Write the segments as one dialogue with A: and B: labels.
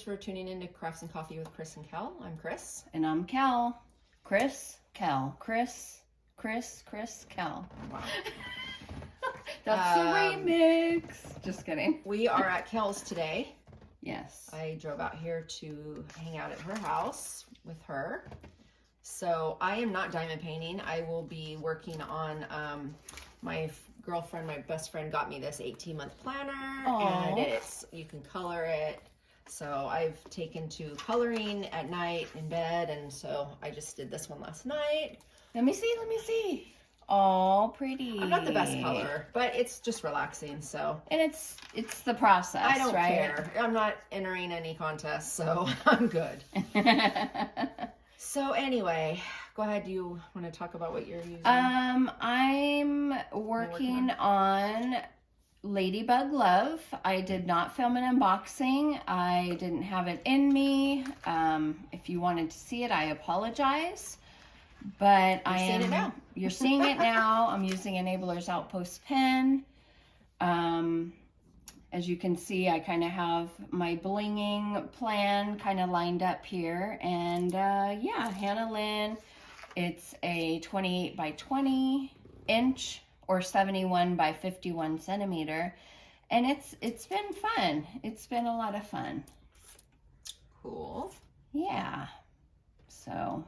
A: Thanks for tuning in to Crafts and Coffee with Kris and Kel. I'm Kris.
B: And I'm Kel. Kris, Kel. Kris, Kel.
A: Wow.
B: That's the remix. Just kidding.
A: We are at Kel's today.
B: Yes.
A: I drove out here to hang out at her house with her. So I am not diamond painting. I will be working on my girlfriend, my best friend got me this 18-month planner.
B: Aww.
A: And you can color it. So I've taken to coloring at night in bed, and so I just did this one last night.
B: Let me see. Oh, pretty.
A: I'm not the best colorer, but it's just relaxing, so.
B: And it's the process,
A: I don't
B: right?
A: care. I'm not entering any contests, so I'm good. So anyway, go ahead. Do you want to talk about what you're using?
B: I'm working on Ladybug Love. I did not film an unboxing. I didn't have it in me. If you wanted to see it, I apologize. But
A: Seeing it now.
B: You're seeing it now. I'm using Enabler's Outpost pen. As you can see, I kind of have my blinging plan kind of lined up here. And yeah, Hannah Lynn. It's a 28 by 20 inch or 71 by 51 centimeter. And it's been fun. It's been a lot of fun.
A: Cool.
B: Yeah. So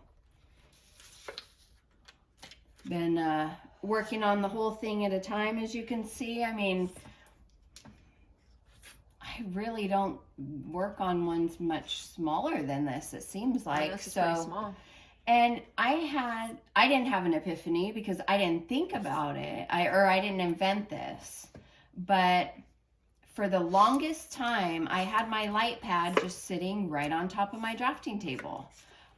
B: been working on the whole thing at a time, as you can see. I mean, I really don't work on ones much smaller than this, it seems like.
A: This is pretty small.
B: And I didn't have an epiphany because I didn't think about it. I didn't invent this. But for the longest time, I had my light pad just sitting right on top of my drafting table.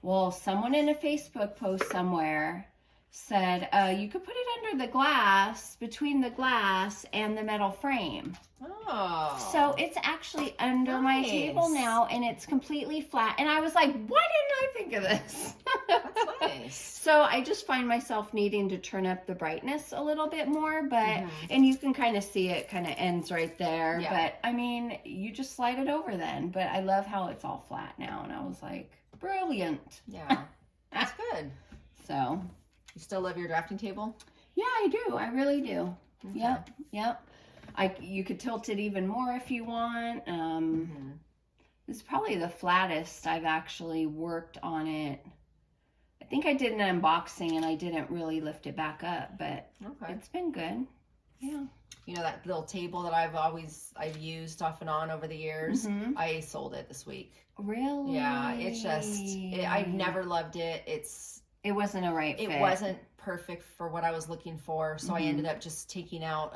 B: Well, someone in a Facebook post somewhere said, you could put it under the glass, between the glass and the metal frame.
A: Oh.
B: So it's actually under my table now, and it's completely flat. And I was like, why didn't I think of this?
A: That's nice.
B: So I just find myself needing to turn up the brightness a little bit more, but, and you can kind of see it kind of ends right there.
A: Yeah.
B: But I mean, you just slide it over then. But I love how it's all flat now. And I was like, brilliant.
A: Yeah, that's good.
B: So.
A: You still love your drafting table?
B: Yeah, I do. I really do.
A: Okay.
B: Yep. You could tilt it even more if you want. It's probably the flattest I've actually worked on it. I think I did an unboxing and I didn't really lift it back up, but it's been good. Yeah.
A: You know that little table that I've used off and on over the years? I sold it this week.
B: Really?
A: Yeah, it's just, I've never loved it.
B: It wasn't a right fit.
A: It wasn't perfect for what I was looking for, so I ended up just taking out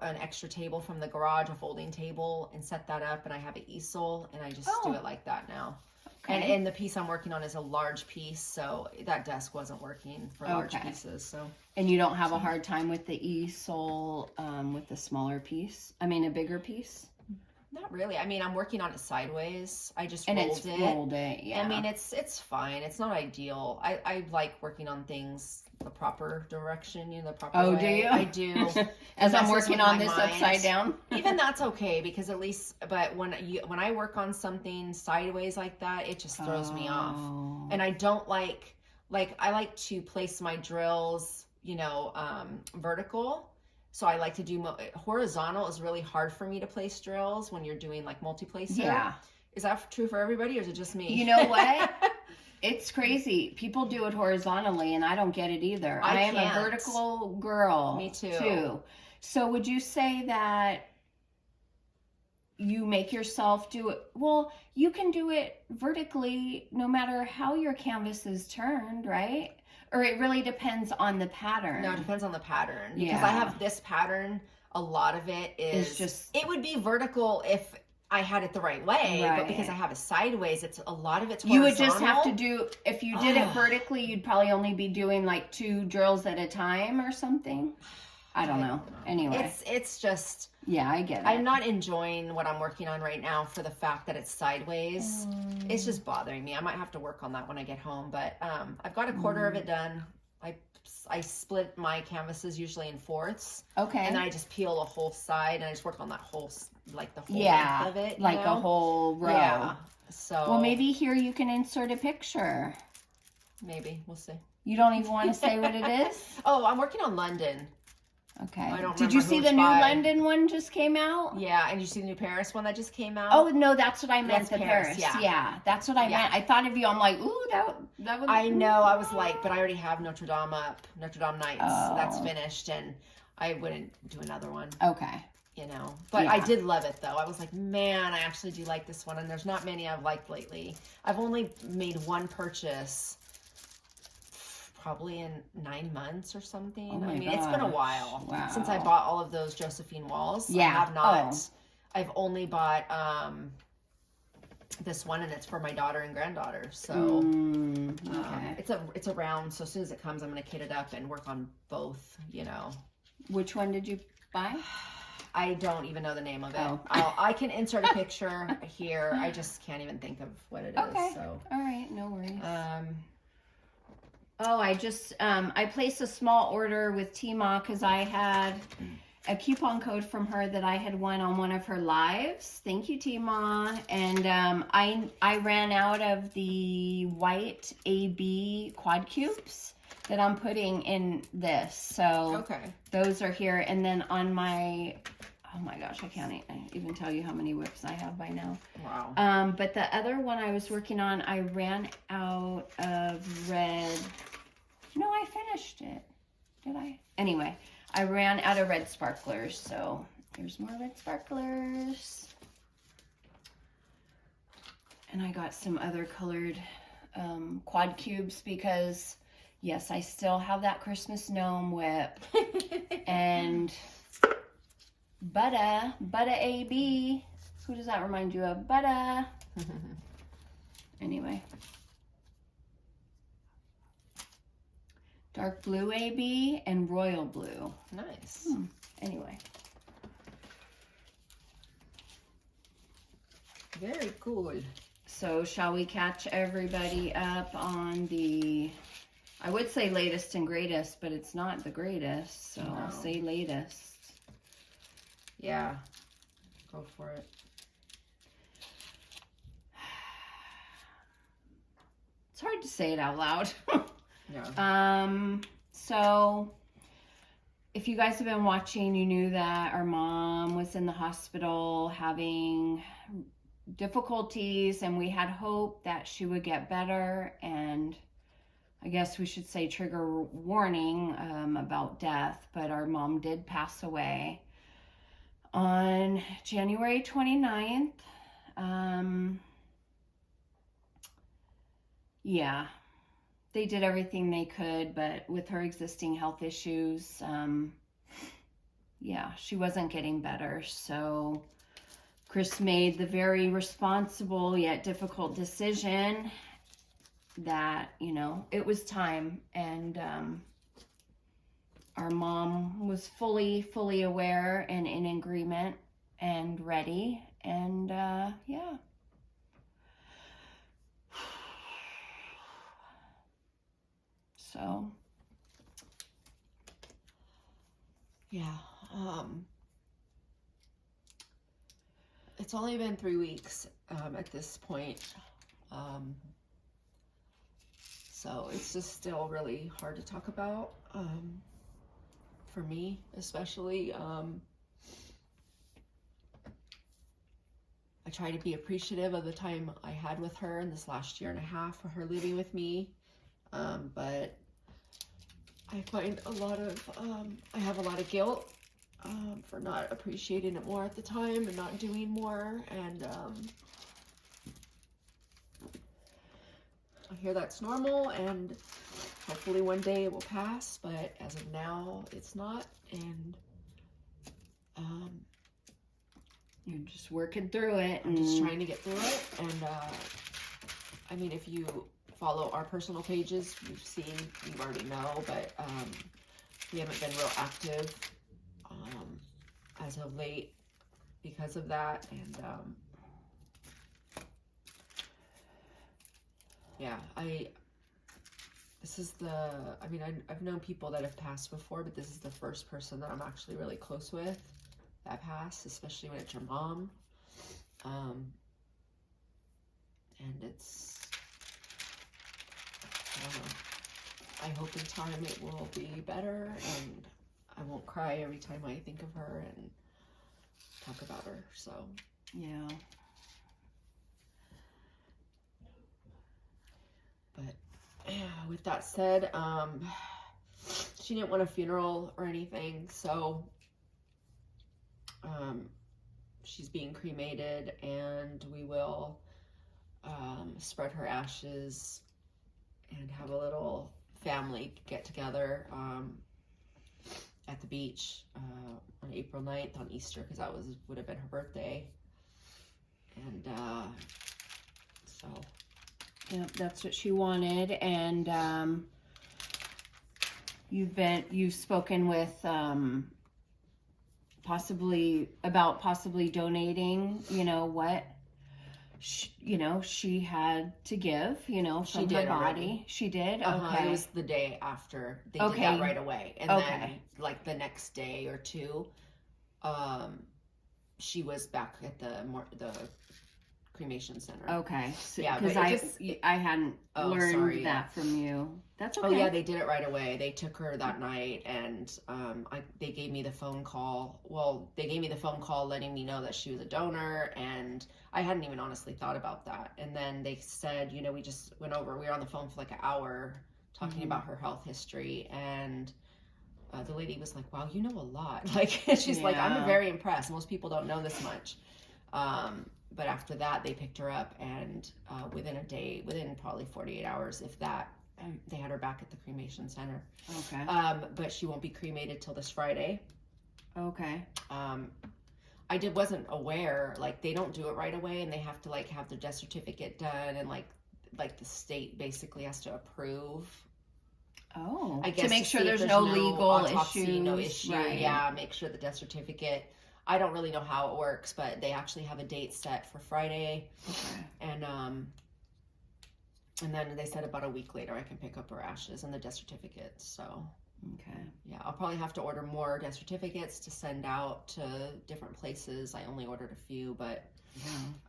A: an extra table from the garage, a folding table, and set that up, and I have an easel, and I just do it like that now. Okay. And the piece I'm working on is a large piece, so that desk wasn't working for large pieces. So.
B: And you don't have a hard time with the easel with the smaller piece? I mean, a bigger piece?
A: Not really. I mean, I'm working on it sideways. I just
B: rolled it. Yeah.
A: I mean, it's fine. It's not ideal. I like working on things the proper direction, the proper way.
B: Oh, do you?
A: I do.
B: As I'm working on this upside down.
A: Even that's okay, because at least, but when I work on something sideways like that, it just throws me off. And I don't like I like to place my drills, vertical. So I like to do horizontal is really hard for me to place drills when you're doing like multi-placer.
B: Yeah.
A: Is that true for everybody, or is it just me?
B: You know what? It's crazy. People do it horizontally and I don't get it either. I am a vertical girl.
A: Me too.
B: So would you say that you make yourself do it? Well, you can do it vertically no matter how your canvas is turned, right? Or it really depends on the pattern?
A: No, it depends on the pattern. Because I have this pattern, a lot of it is just... It would be vertical if I had it the right way, but because I have it sideways, a lot of it's horizontal.
B: You would just have to do, if you did it vertically, you'd probably only be doing like 2 drills at a time or something. I don't know. Anyway.
A: It's just...
B: Yeah, I get it.
A: I'm not enjoying what I'm working on right now for the fact that it's sideways. It's just bothering me. I might have to work on that when I get home, but I've got a quarter of it done. I split my canvases usually in fourths.
B: Okay.
A: And then I just peel a whole side and I just work on that whole like the whole
B: yeah,
A: length of it.
B: like a whole row.
A: Yeah. So.
B: Well, maybe here you can insert a picture.
A: Maybe. We'll see.
B: You don't even want to say what it is?
A: Oh, I'm working on London.
B: Okay.
A: I don't
B: Did you see the new London one just came out?
A: Yeah, and you see the new Paris one that just came out?
B: Oh, no, that's what I meant,
A: that's
B: the Paris. Yeah, that's what I meant. I thought of you. I'm like, ooh, that was...
A: I know. I was like, but I already have Notre Dame up, Notre Dame Nights.
B: Oh.
A: So that's finished, and I wouldn't do another one.
B: Okay.
A: You know, but I did love it, though. I was like, man, I actually do like this one, and there's not many I've liked lately. I've only made one purchase probably in 9 months or something.
B: Oh my
A: I mean, it's been a while since I bought all of those Josephine walls.
B: Yeah.
A: I have not. I've only bought this one, and it's for my daughter and granddaughter. So it's a round. So as soon as it comes, I'm going to kit it up and work on both, you know.
B: Which one did you buy?
A: I don't even know the name of it.
B: Oh.
A: I can insert a picture here. I just can't even think of what it is.
B: Okay.
A: So.
B: All right. No worries. Oh, I just, I placed a small order with Tma because I had a coupon code from her that I had won on one of her lives. Thank you, Tma. And I ran out of the white AB quad cubes that I'm putting in this. So those are here. And then on my, oh my gosh, I can't even tell you how many whips I have by now.
A: Wow.
B: But the other one I was working on, I ran out of red. No, I finished it. Did I? Anyway, I ran out of red sparklers. So here's more red sparklers. And I got some other colored quad cubes because, yes, I still have that Christmas gnome whip. And Butta AB. Who does that remind you of? Butta. Anyway. Dark blue AB and royal blue.
A: Nice.
B: Anyway.
A: Very cool.
B: So shall we catch everybody up on the, I would say latest and greatest, but it's not the greatest. So I'll say latest.
A: Yeah. Go for it.
B: It's hard to say it out loud.
A: Yeah.
B: So if you guys have been watching, you knew that our mom was in the hospital having difficulties, and we had hope that she would get better. And I guess we should say trigger warning about death, but our mom did pass away on January 29th. Yeah. They did everything they could, but with her existing health issues, yeah, she wasn't getting better. So Kris made the very responsible yet difficult decision that, you know, it was time. And our mom was fully aware and in agreement and ready. And yeah. So,
A: yeah, it's only been 3 weeks at this point, so it's just still really hard to talk about, for me especially. I try to be appreciative of the time I had with her in this last year and a half for her living with me. But I find I have a lot of guilt, for not appreciating it more at the time and not doing more. And, I hear that's normal, and hopefully one day it will pass, but as of now, it's not. And,
B: you're just working through it.
A: I'm just trying to get through it. And, I mean, if you follow our personal pages, you already know, but we haven't been real active as of late because of that. And yeah, I've known people that have passed before, but this is the first person that I'm actually really close with. bypass, especially when it's your mom. And it's, I don't know. I hope in time it will be better, and I won't cry every time I think of her and talk about her. So
B: yeah.
A: But yeah, with that said, she didn't want a funeral or anything, so she's being cremated, and we will spread her ashes and have a little family get together at the beach on April 9th on Easter, because that would have been her birthday. And so
B: Yep, that's what she wanted. And you've spoken with possibly donating, what she had to give, from her body.
A: Already.
B: She did?
A: Okay.
B: Okay.
A: It was the day after. They did that right away. And then, like, the next day or two, she was back at the cremation center.
B: Okay. So,
A: yeah,
B: because I hadn't learned that from you. That's okay.
A: Oh yeah, they did it right away. They took her that night, and they gave me the phone call. Well, they gave me the phone call letting me know that she was a donor, and I hadn't even honestly thought about that. And then they said, we just we were on the phone for like an hour talking about her health history, and the lady was like, wow, you know a lot. Like, she's like, I'm very impressed. Most people don't know this much. But after that, they picked her up, and within probably 48 hours, if that, they had her back at the cremation center.
B: Okay.
A: But she won't be cremated till this Friday.
B: Okay.
A: I wasn't aware, like, they don't do it right away, and they have to, like, have their death certificate done, and like the state basically has to approve.
B: Oh,
A: I guess
B: to make sure there's
A: no
B: legal
A: autopsy,
B: issues.
A: no issue.
B: Right.
A: Yeah, make sure the death certificate. I don't really know how it works, but they actually have a date set for Friday.
B: Okay.
A: And then they said about a week later I can pick up her ashes and the death certificate. So
B: okay.
A: Yeah, I'll probably have to order more death certificates to send out to different places. I only ordered a few, but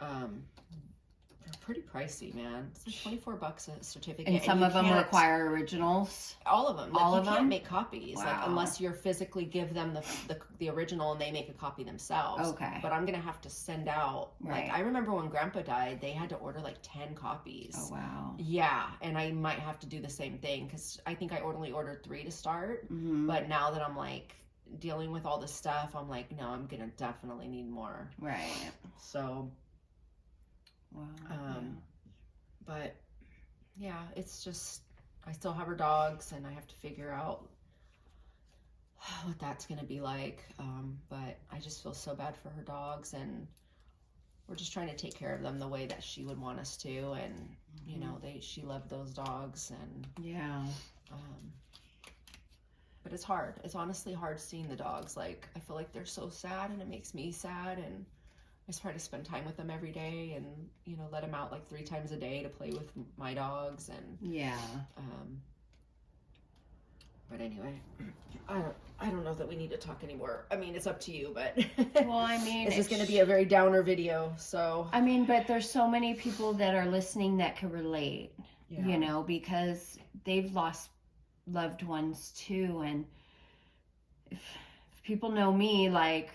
A: they're pretty pricey, man. It's like $24 a certificate.
B: And some of them require originals.
A: All of them. Like,
B: all of them.
A: You can't make copies,
B: wow.
A: like, unless you physically give them the original and they make a copy themselves.
B: Okay.
A: But I'm gonna have to send out.
B: Right.
A: Like, I remember when Grandpa died, they had to order like 10 copies.
B: Oh wow.
A: Yeah, and I might have to do the same thing, because I think I only ordered 3 to start.
B: Mm-hmm.
A: But now that I'm like dealing with all this stuff, I'm like, no, I'm gonna definitely need more.
B: Right.
A: So.
B: Wow.
A: But yeah, it's just, I still have her dogs, and I have to figure out what that's going to be like. But I just feel so bad for her dogs, and we're just trying to take care of them the way that she would want us to. And, she loved those dogs, and
B: yeah.
A: But it's hard. It's honestly hard seeing the dogs. Like, I feel like they're so sad, and it makes me sad, and I just try to spend time with them every day, and let them out like 3 times a day to play with my dogs. And
B: yeah.
A: But anyway, I don't know that we need to talk anymore. I mean, it's up to you, but
B: well, I mean,
A: this is going to be a very downer video. So
B: I mean, but there's so many people that are listening that can relate.
A: Yeah.
B: Because they've lost loved ones too, and if people know me, like.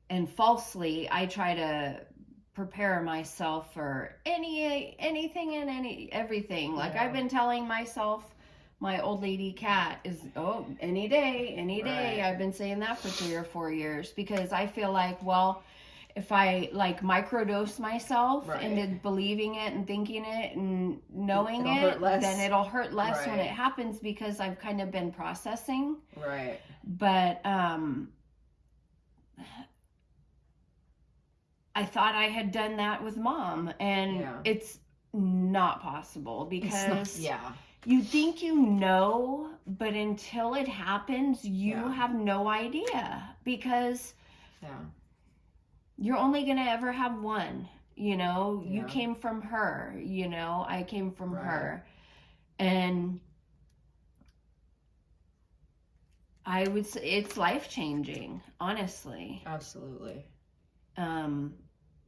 B: And falsely, I try to prepare myself for anything and everything. Like, I've been telling myself, my old lady cat is, any day.
A: Right.
B: I've been saying that for 3 or 4 years, because I feel like, well, if I like microdose myself into believing it and thinking it and knowing then it'll hurt less when it happens, because I've kind of been processing.
A: Right.
B: But, I thought I had done that with Mom, and it's not possible, because you think but until it happens, you have no idea, because you're only going to ever have one, you came from her, I came from her, and I would say it's life-changing, honestly.
A: Absolutely.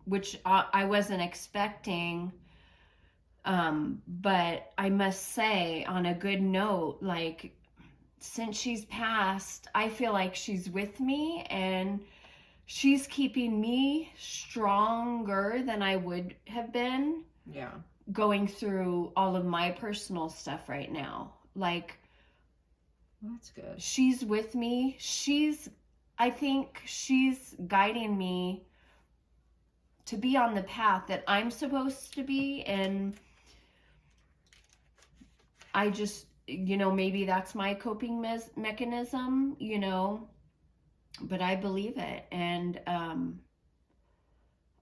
B: Which I wasn't expecting. But I must say, on a good note, like, since she's passed, I feel like she's with me and she's keeping me stronger than I would have been.
A: Yeah.
B: Going through all of my personal stuff right now. Like,
A: Well, that's good.
B: she's with me. I think she's guiding me to be on the path that I'm supposed to be. And I just, maybe that's my coping mechanism, but I believe it. And I'm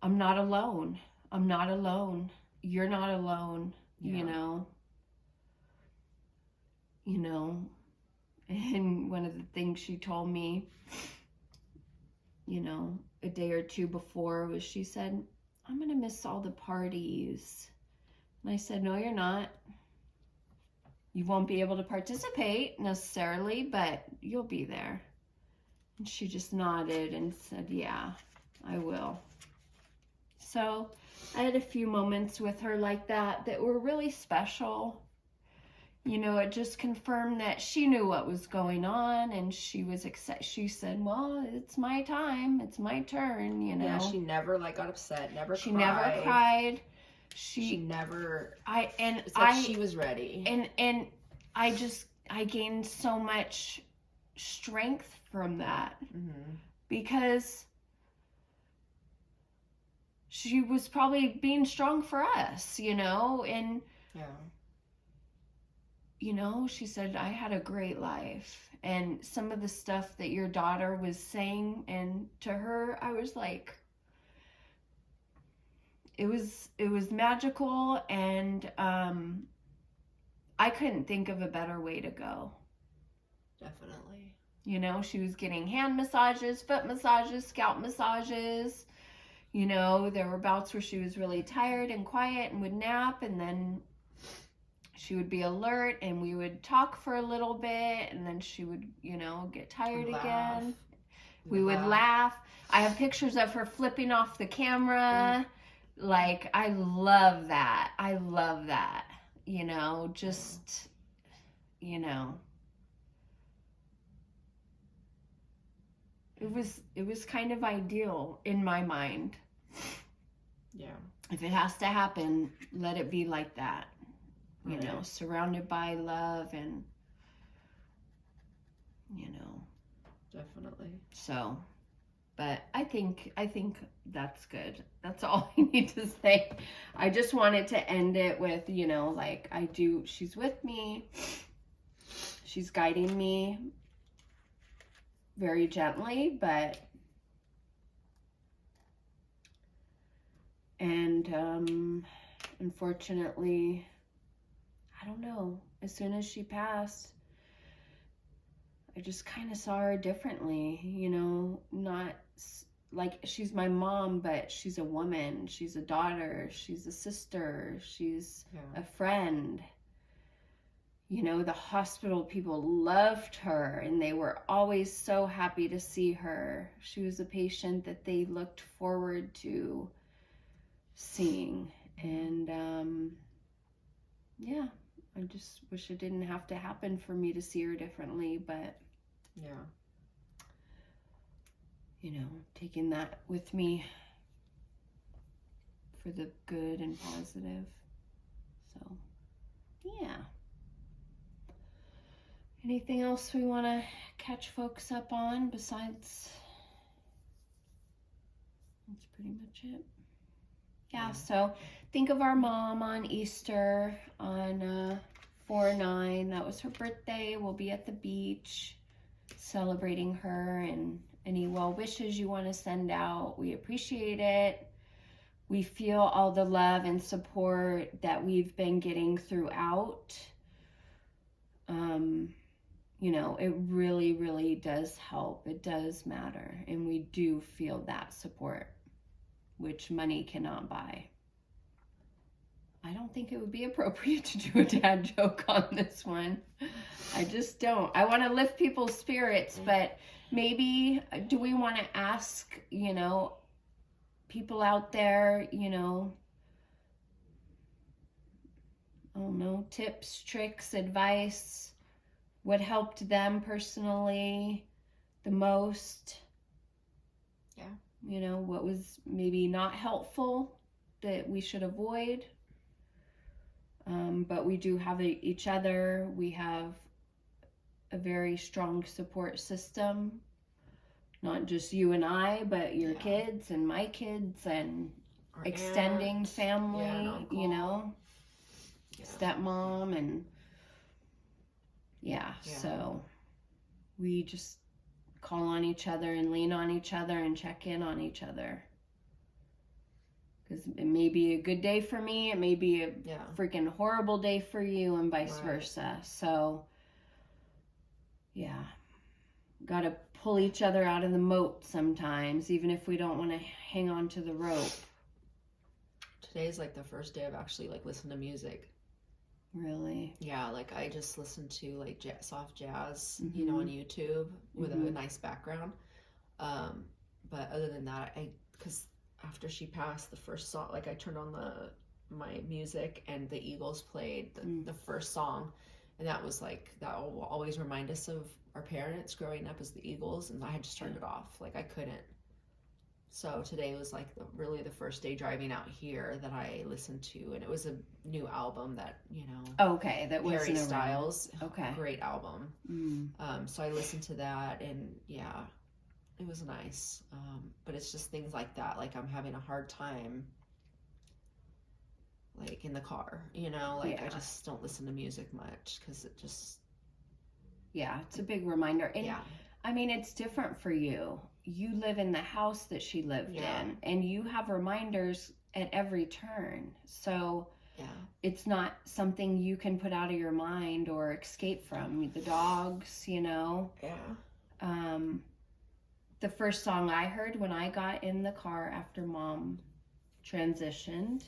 B: not alone. I'm not alone. You're not alone,
A: Yeah.
B: And one of the things she told me, a day or two before was she said, I'm going to miss all the parties. And I said, no, you're not. You won't be able to participate necessarily, but you'll be there. And she just nodded and said, yeah, I will. So I had a few moments with her like that were really special. It just confirmed that she knew what was going on, and she was excited. She said, well, it's my time. It's my turn,
A: Yeah, she never got upset, never
B: She
A: cried.
B: never cried.
A: She never,
B: It's
A: like she was ready.
B: And I gained so much strength from that.
A: Mm-hmm.
B: Because she was probably being strong for us, and
A: yeah.
B: She said, I had a great life. And some of the stuff that your daughter was saying, and to her, I was like, it was magical, and I couldn't think of a better way to go.
A: Definitely.
B: She was getting hand massages, foot massages, scalp massages. There were bouts where she was really tired and quiet and would nap, and then she would be alert, and we would talk for a little bit, and then she would, get tired again. We would laugh. I have pictures of her flipping off the camera. Like, I love that. Just, It was kind of ideal in my mind.
A: Yeah.
B: If it has to happen, let it be like that. Surrounded by love and,
A: Definitely.
B: So, but I think that's good. That's all I need to say. I just wanted to end it with, she's with me. She's guiding me very gently, and unfortunately, I don't know, as soon as she passed, I just kind of saw her differently, not like she's my mom, but she's a woman, she's a daughter, she's a sister, she's a friend. The hospital people loved her, and they were always so happy to see her. She was a patient that they looked forward to seeing. And yeah, I just wish it didn't have to happen for me to see her differently, but
A: yeah,
B: taking that with me for the good and positive. So yeah. Anything else we want to catch folks up on besides? That's pretty much it. Yeah, so think of our mom on Easter on 4/9. That was her birthday. We'll be at the beach celebrating her, and any well wishes you want to send out, we appreciate it. We feel all the love and support that we've been getting throughout. It really, really does help. It does matter. And we do feel that support, which money cannot buy. I don't think it would be appropriate to do a dad joke on this one. I just don't. I want to lift people's spirits, but maybe do we want to ask, you know, people out there, you know, I don't know, tips, tricks, advice, what helped them personally the most?
A: Yeah.
B: You know, what was maybe not helpful that we should avoid? But we do have each other. We have a very strong support system. Not just you and I, but your kids and my kids and our extending aunt, family, and you know, stepmom, and so we just call on each other and lean on each other and check in on each other. Because it may be a good day for me, it may be a freaking horrible day for you, and vice versa. So, gotta pull each other out of the moat sometimes, even if we don't want to hang on to the rope.
A: Today's like the first day I've actually like listened to music.
B: Really?
A: Yeah, like I just listened to like soft jazz, you know, on YouTube with a nice background. But other than that, because after she passed, the first song, like I turned on my music and the Eagles played the first song, and that was like, that will always remind us of our parents growing up as the Eagles, and I had just turned it off. Like I couldn't. So today was like really the first day driving out here that I listened to, and it was a new album that, you know.
B: Okay, that was
A: Harry Styles.
B: Okay.
A: Great album. So I listened to that, and it was nice. But it's just things like that. Like I'm having a hard time, like in the car, you know, like I just don't listen to music much because it just.
B: Yeah, it's a big reminder. And I mean, it's different for you. You live in the house that she lived in, and you have reminders at every turn. So it's not something you can put out of your mind or escape from. The dogs, you know. Yeah. The first song I heard when I got in the car after Mom transitioned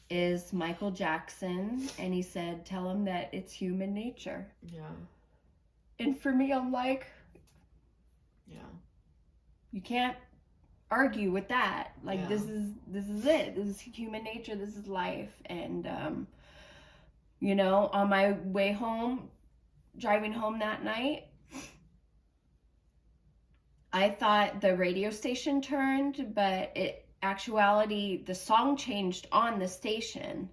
B: is Michael Jackson, and he said, "Tell him that it's human nature." Yeah. And for me, I'm like, you can't argue with that. Like this is it. This is human nature. This is life. And you know, on my way home, driving home that night, I thought the radio station turned, but actuality, the song changed on the station,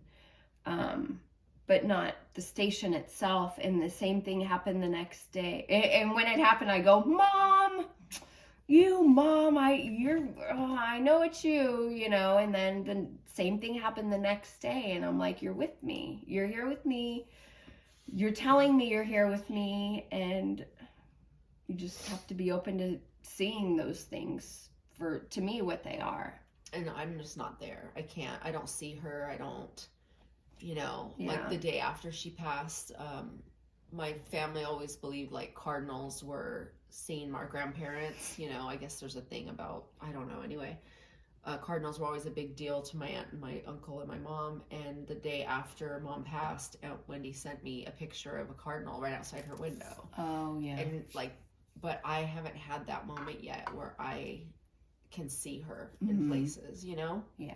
B: but not the station itself. And the same thing happened the next day. And when it happened, I go, Mom, I know it's you, you know. And then the same thing happened the next day, and I'm like, you're with me. You're here with me. You're telling me you're here with me, and you just have to be open to seeing those things to me what they are.
A: And I'm just not there. I don't see her. I don't, you know, like the day after she passed, my family always believed like cardinals were seeing our grandparents. You know, I guess there's a thing about, I don't know, anyway. Cardinals were always a big deal to my aunt and my uncle and my mom. And the day after Mom passed, Aunt Wendy sent me a picture of a cardinal right outside her window. Oh, yeah. And like, but I haven't had that moment yet where I can see her in places, you know? Yeah.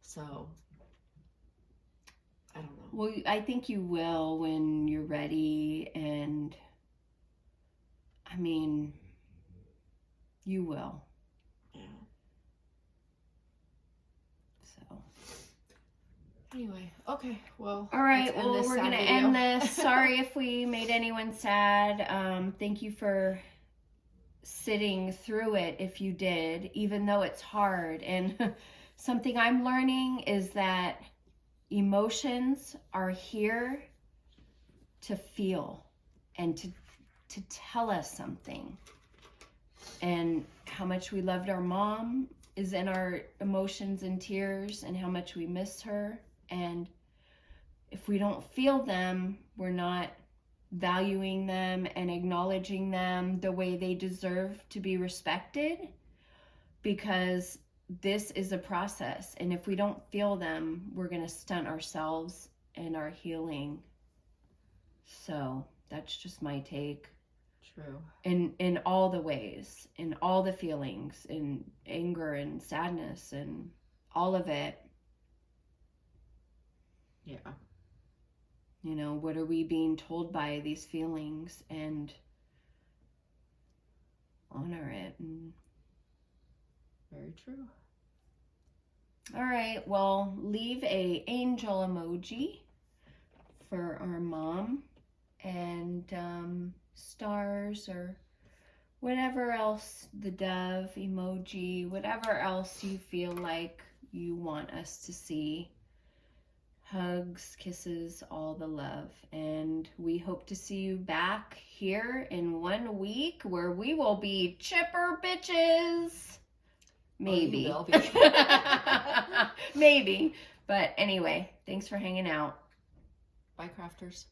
A: So, I don't know.
B: Well, I think you will when you're ready, and I mean, you will. Yeah.
A: So. Anyway, okay, well.
B: All right, well, we're going to end this. Sorry if we made anyone sad. Thank you for sitting through it if you did, even though it's hard. And something I'm learning is that emotions are here to feel and to tell us something. And how much we loved our mom is in our emotions and tears, and how much we miss her. And if we don't feel them, we're not valuing them and acknowledging them the way they deserve to be respected, because this is a process. And if we don't feel them, we're going to stunt ourselves and our healing. So that's just my take.
A: True.
B: In all the ways, in all the feelings, in anger and sadness and all of it.
A: Yeah.
B: You know, what are we being told by these feelings, and honor it. And
A: very true.
B: all right, well, leave a angel emoji for our mom, and stars or whatever else, the dove emoji, whatever else you feel like you want us to see. Hugs, kisses, all the love. And we hope to see you back here in 1 week where we will be chipper bitches. Maybe.
A: Oh, you will be.
B: Maybe. But anyway, thanks for hanging out.
A: Bye, crafters.